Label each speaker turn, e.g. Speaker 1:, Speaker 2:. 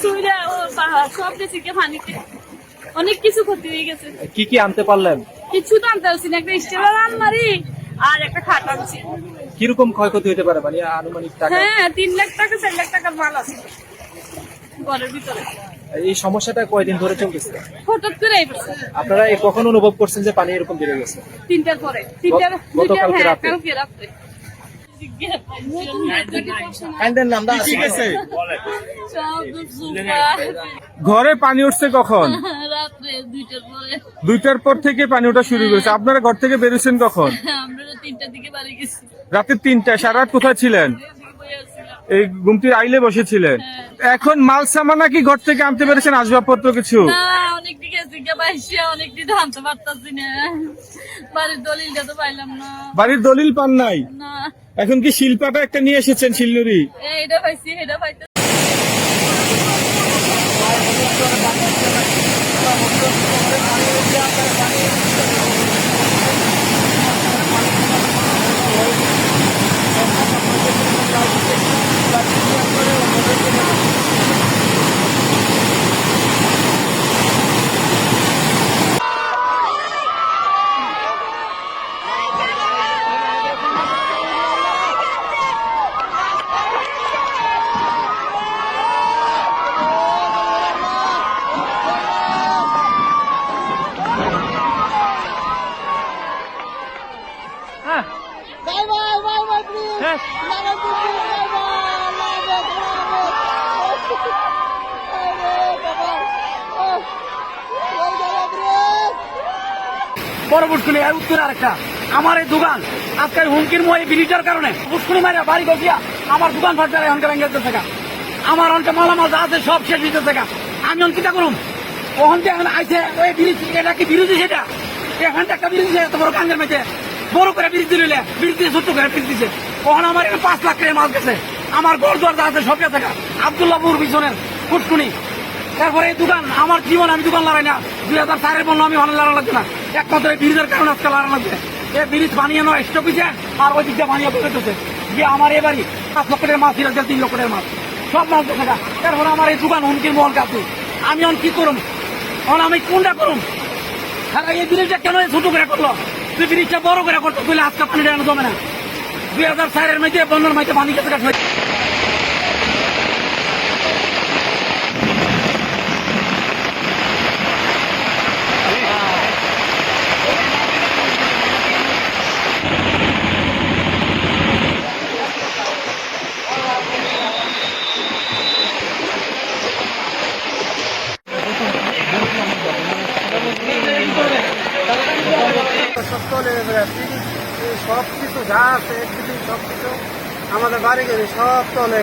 Speaker 1: চুইরা ও পাহাড় সব গেছে কি পানিতে, অনেক কিছু ক্ষতি হয়ে গেছে।
Speaker 2: কি কি আনতে পারলেন?
Speaker 1: কিছু তো আনতে পারছি না, একটা স্টিলের আলমারি আর একটা খাট আনছি।
Speaker 2: কিরকম ক্ষয়ক্ষতি হতে পারে মানে আনুমানিক টাকা?
Speaker 1: হ্যাঁ 3 লাখ টাকা 4 লাখ টাকার মাল আছে ঘরের ভিতরে।
Speaker 2: এই সমস্যাটা কয়দিন ধরে চলতেছে?
Speaker 1: হঠাৎ করে এই বছর
Speaker 2: আপনারা কখন অনুভব করছেন যে পানি এরকম বেড়ে গেছে?
Speaker 1: 3টার পরে, 3টার
Speaker 2: গতকালকে রাতে?
Speaker 1: কালকে রাতে।
Speaker 3: ঘরে পানি উঠছে কখন?
Speaker 1: রাত্রে 2টার পরে।
Speaker 3: 2টার পর থেকে পানি ওঠা শুরু করেছে। আপনারা ঘর থেকে বেরোছেন কখন?
Speaker 1: আমরা 3টার দিকে বাড়ি গেছি।
Speaker 3: রাতে 3টা। সারা রাত কোথায় ছিলেন? এই গুমটির আইলে বসেছিলেন। এখন মাল সামানা কি ঘর থেকে আনতে পেরেছেন, আসবাবপত্র কিছু?
Speaker 1: না, অনেক দিকে অনেক দিকে আনতে পারতাছি না, বাড়ির দলিলটা তো পাইলাম না।
Speaker 3: বাড়ির দলিল পান নাই?
Speaker 1: না,
Speaker 3: এখন কি শিলপাটা একটা নিয়ে এসেছেন, শিলনুরি?
Speaker 1: এইটা পাইছি, এটা পাইতে।
Speaker 4: Bye bye, please. Never do this, bye bye. Love it.
Speaker 5: বড় বুটকুনি আর উত্তর আরেকটা আমার এই দোকান আজকে হুমকির ময় ব্রিজের কারণে বুটকুনি মারা বাড়ি গিয়া আমার দোকান ফাটারে অনকে ভেঙে থাকা আমার অনকে মালামাল যা আছে সব শেষ দিতে থাকা আমি অনকিটা করুম ওখান থেকে এখন আইছে ওই ব্রিজ এটা কি বিরোধী সেটা এখানটা একটা ব্রিজ এত বড় কাঙ্গের মেঝে বড় করে ব্রিজ দিলে ব্রিজ দিয়ে ছোট্ট করে ব্রিজ দিছে ওখানে আমার 5 লাখ টাকা মাল গেছে আমার ঘর দুয়ার যা আছে সব গেছে আব্দুল্লাহপুর পিছনের ফুটকুনি তারপরে এই দোকান আমার জীবন আমি দোকান লড়াই না 2004-এর বললো আমি অনেক লড়া লাগছে না একমাত্র এই ব্রিজের কারণে আজকে লড়া লাগছে এই ব্রিজ বানিয়ে নয় স্টপিছে আর ওই দিকটা বানিয়ে বেরোতেছে যে আমার এবারই 5 লক্ষ টাকার মাছ ছিল 3 লক্ষ টাকার মাছ সব মাছ দেখা তারপরে আমার এই দোকান হুমকির মহল কাছে আমি অন কি করুম অন আমি কোনটা করুম হ্যাঁ এই ব্রিজটা কেন ছোট করে করলো তুই ব্রিজটা বড় করে করতো তুই আজকে পানি দেওয়ানো জমে না 2004-এর মধ্যে বন্যার মধ্যে পানি গেছে
Speaker 4: সব কিছু যা আছে সব কিছু আমাদের বাড়ি গেলে সব তলে